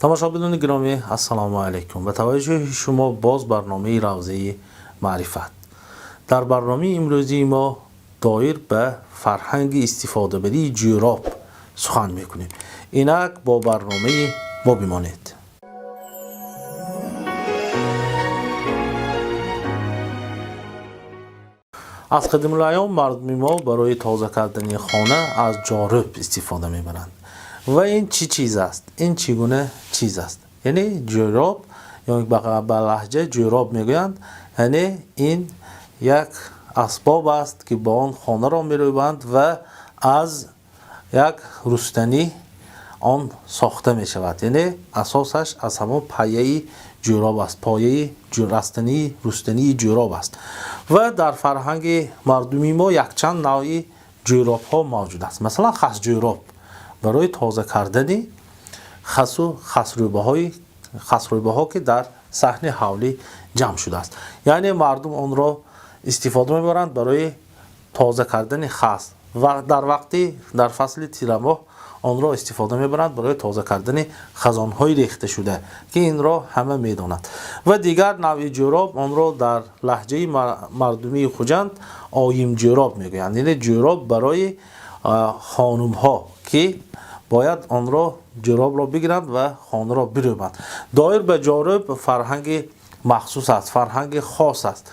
тамошобинони гиромӣ, ассалому алайкум. ба таваҷҷӯҳи шумо боз барномаи равзаи маърифат. дар барномаи имрӯзии мо доир ба фарҳанги истифодабарии ҷорӯб сухан мекунем. инак бо барномаи мо бимонед. аз қадимулайём мардуми мо барои тоза кардани хона аз ҷорӯб истифода мебаранд. ва ин чӣ чиз аст? Ин чӣ гуна чиз аст? Яъне ҷорӯб, ё ба лаҳҷа ҷорӯб мегӯянд, яъне ин як асбоб аст ки ба он хонаро мерӯбанд ва аз як рустанӣ он сохта мешавад. Яъне асосаш аз ҳамон пайяи ҷорӯб аст, пояи рустании ҷорӯб аст. ва дар фарҳанги мардуми мо якчанд навъи ҷорӯбҳо мавҷуд аст. Масалан, хасҷорӯб барои тоза кардани хасу хасрӯбаҳо ки дар саҳни ҳавлӣ ҷамъ шудааст. Яъне мардум онро истифода мебаранд барои тоза кардани хас ва дар фасли тирамоҳ онро истифода мебаранд барои тоза кардани хазонҳои рехта шуда, ки инро ҳама медонанд. Ва дигар навъи ҷорӯб, онро дар лаҳҷаи мардумии хуҷанд оимҷорӯб мегӯянд. Яъне ҷорӯб барои хонумҳо ки бояд онро ҷорӯбро бигиранд ва хонаро бирӯбанд. доир ба ҷорӯб фарҳанги махсус аст, фарҳанги хос аст.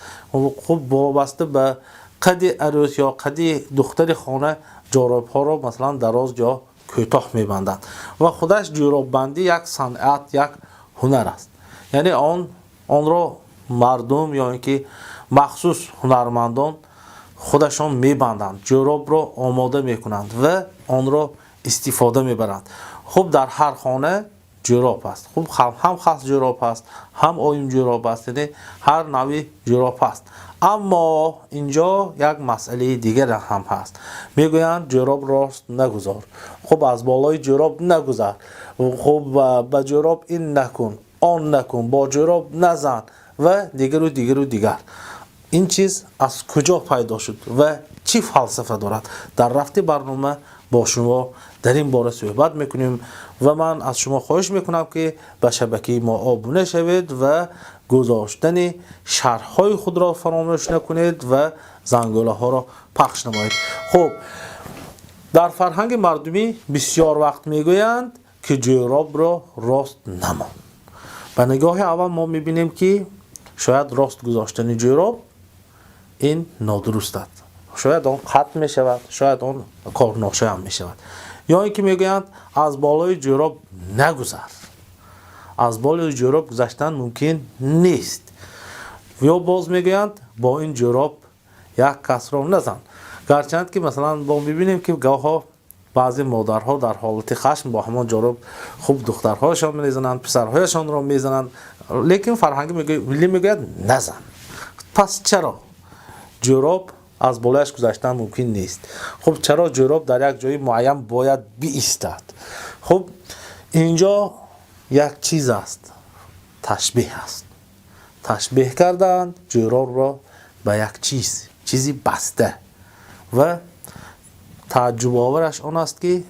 хуб вобаста ба қади арӯс ё қади духтари хона ҷорӯбҳоро масалан дароз ё кӯтоҳ мебанданд. ва худаш ҷорӯббандӣ як санъат, як ҳунар аст. Яъне онро мардум ё ин ки махсус ҳунармандон худашон мебанданд, ҷорӯбро омода мекунанд ва онро истифода мебаранд. хуб дар ҳар хона ҷорӯб аст. хуб ҳам хас ҷорӯб аст, ҳам оим ҷорӯб аст, яъне ҳар навъи ҷорӯб аст. аммо инҷо як масъалаи дигар ҳам ҳаст. мегӯянд ҷорӯб рост нагузор, хуб аз болои ҷорӯб нагузар, хуб ба ҷорӯб ин накун, он накун, бо ҷорӯб назан ва дигару дигару дигар. ин чиз аз куҷо пайдо шуд ва чӣ фалсафа дорад? дар рафти барнома бо шумо дар ин бора суҳбат мекунем ва ман аз шумо хоҳиш мекунам ки ба шабакаи мо обуна шавед ва гузоштани шарҳҳои худро фаромӯш накунед ва зангӯлаҳоро пахш намоед. хуб, дар фарҳанги мардумӣ бисёр вақт мегӯянд ки ҷорӯбро рост намон. ба нигоҳи аввал мо мебинем ки шояд рост гузоштани ҷорӯб ин нодуруст аст. шояд он қатъ мешавад, шояд он корношоям мешавад. ё ин ки мегӯянд аз болои ҷорӯб нагузар. аз болои ҷорӯб гузаштан мумкин нест. ё боз мегӯянд бо ин ҷорӯб як касро назан. гарчанд ки масалан мо мебинем ки гоҳо баъзе модарҳо дар ҳолати хашм бо ҳамон ҷорӯб хуб духтарҳояшон мезананд, писарҳояшонро мезананд, лекин фарҳанги миллӣ мегӯяд назан. пас чаро ҷорӯб аз болояш гузаштан мумкин нест? хуб, чаро ҷорӯб дар як ҷои муайян бояд биистад? хуб, инҷо як чиз аст, ташбеҳ аст. ташбеҳ карданд ҷорӯбро ба як чизи баста. ва тааҷҷубовараш он аст ки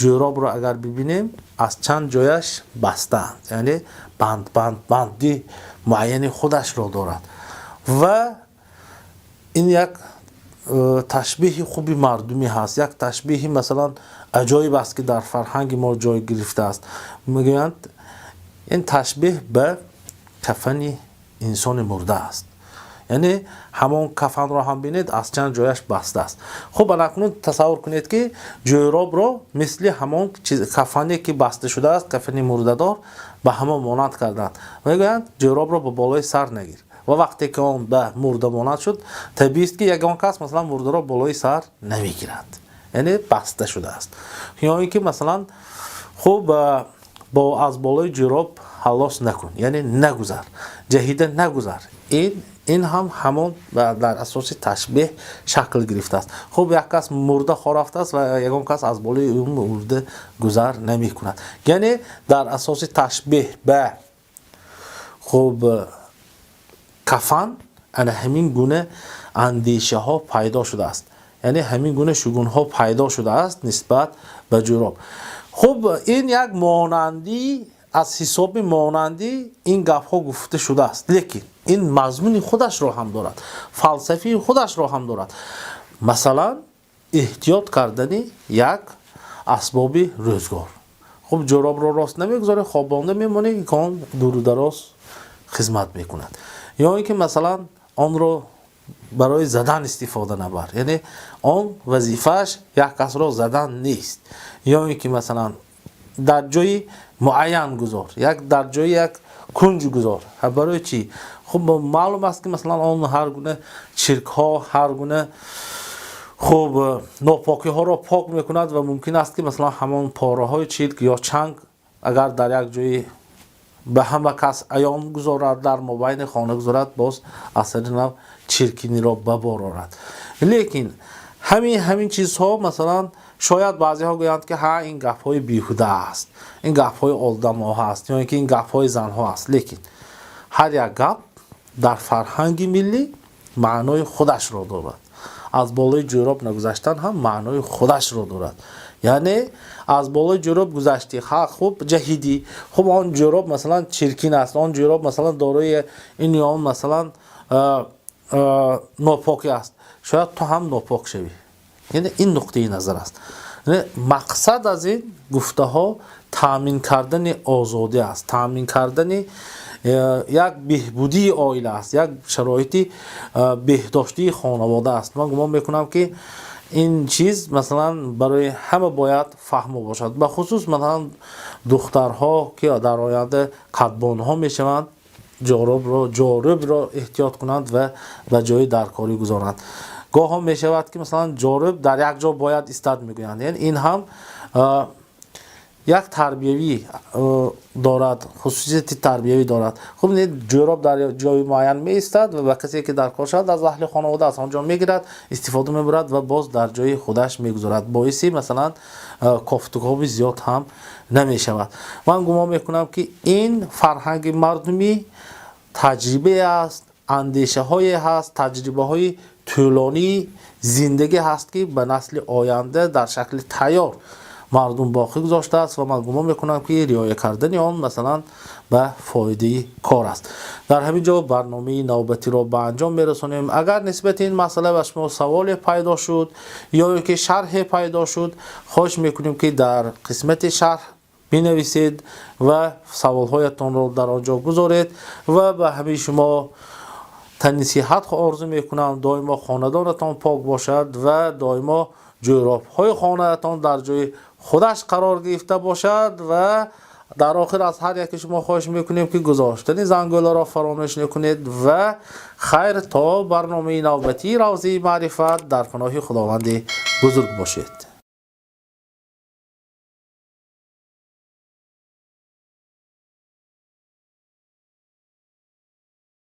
ҷорӯбро агар бибинем аз чанд ҷояш бастаанд, яъне банди муайяни худашро дорад. ва ин як ташбеҳи хуби мардумӣ ҳаст, як ташбеҳи масалан аҷоиб аст ки дар фарҳанги мо ҷой гирифтааст. мегӯянд ин ташбеҳ ба кафани инсони мурда аст. яъне ҳамон кафанро ҳам бинед аз чанд ҷояш бастааст. хуб, анакнун тасаввур кунед ки ҷорӯбро мисли ҳамон кафане ки баста шудааст, кафани мурдадор, ба ҳамон монанд карданд. мегӯянд ҷорӯбро ба болои сар нагир. ва вақте ки он ба мурда монанд шуд, табиист ки ягон кас масалан мурдаро болои сар намегирад, яъне баста шудааст. ё ин ки масалан хуб аз болои ҷорӯб ҳалос накун, яъне нагузар, ҷаҳида нагузар. ин ҳам ҳамон дар асоси ташбеҳ шакл гирифтааст. хуб, як кас мурда хо рафтааст ва ягон кас аз болои он мурда гузар намекунад. яъне дар асоси ташбеҳ ба хуб кафан ана ҳамин гуна андешаҳо пайдо шудааст. яъне ҳамин гуна шугунҳо пайдо шудааст нисбат ба ҷорӯб. хуб, ин як монандӣ аз ҳисоби монандӣ ин гапҳо гуфта шудааст, лекин ин мазмуни худашро ҳам дорад, фалсафии худашро ҳам дорад. Масалан, эҳтиёт кардани як асбоби рӯзгор. хуб ҷорӯбро рост намегузорӣ, хобонда мемонӣ ки он дуру дароз хизмат мекунад. ё ин ки масалан онро барои задан истифода набар, яъне он вазифааш як касро задан нест. ё ин ки масалан дар ҷои муайян гузор, дар ҷои як кунҷ гузор. Барои чӣ? хуб маълум аст ки масалан он ҳар гуна чиркҳо, ҳар гуна хуб нопокиҳоро пок мекунад ва мумкин аст ки масалан ҳамон пораҳои чирк ё чанг агар дар як ҷои ба ҳама кас аён гузорад, дар мобайни хона гузорад, боз асари нав чиркиниро ба бор орад. Лекин ҳамин чизҳо масалан шояд баъзеҳо гӯянд ки ҳа ин гапҳои беҳуда аст, ин гапҳои одамоҳо аст, ё ин ки ин гапҳои занҳо аст. Лекин ҳар як гап дар фарҳанги миллӣ маънои худашро дорад. аз болои ҷорӯб нагузаштан ҳам маънои худашро дорад. Яъне аз болои ҷорӯб гузашти, ха хуб ҷаҳидӣ, хуб он ҷорӯб масалан чиркин аст, он ҷорӯб масалан дорои ин ё он масалан нопокӣ аст. Шояд то ҳам нопок шавӣ. Яъне ин нуқтаи назар аст. Мақсад аз ин гуфтаҳо таъмин кардани озодӣ аст, таъмин кардани як беҳбудии оила аст, як шароити беҳдоштии хонавода аст. Ман гумон мекунам ки ин чиз масалан барои ҳама бояд фаҳмо бошад. Ба хусус масалан духтарҳо ки дар оянда қадбонҳо мешаванд, ҷорӯбро эҳтиёт кунанд ва ба ҷои даркорӣ гузоранд. гоҳо мешавад ки масалан ҷорӯб дар як ҷо бояд истад мегӯянд. Яъне ин ҳам як тарбиявӣ дорад, хусусияти тарбиявӣ дорад. хуб ҷорӯб дар ҷои муайян меистад ва ба касе ки дар кор шавад аз аҳли хонавода аз он ҷо мегирад, истифода мебарад ва боз дар ҷои худаш мегузорад. боиси масалан кофтукови зиёд ҳам намешавад. ман гумон мекунам ки ин фарҳанги мардумӣ таҷрибае аст, андешаҳое ҳаст, таҷрибаҳои тӯлонии зиндагӣ ҳаст ки ба насли оянда дар шакли тайёр мардум боқӣ гузоштааст ва ман гумон мекунам ки риоя кардани он масалан ба фоидаи кор аст. дар ҳамин ҷо барномаи навбатиро ба анҷом мерасонем. агар нисбати ин масъала ба шумо саволе пайдо шуд ё ки шарҳе пайдо шуд, хоҳиш мекунем ки дар қисмати шарҳ бинависед ва саволҳоятонро дар он ҷо гузоред ва ба ҳамаи шумо танисиҳат орзу мекунам доимо хонадонатон пок бошад ва доимо ҷорӯбҳои хонаатон дар ҷои худаш қарор гирифта бошад ва дар охир аз ҳар яке шумо хоҳиш мекунем ки гузоштани зангӯларо фаромӯш накунед ва хайр то барномаи навбатии равзаи маърифат дар паноҳи худованди бузург бошед.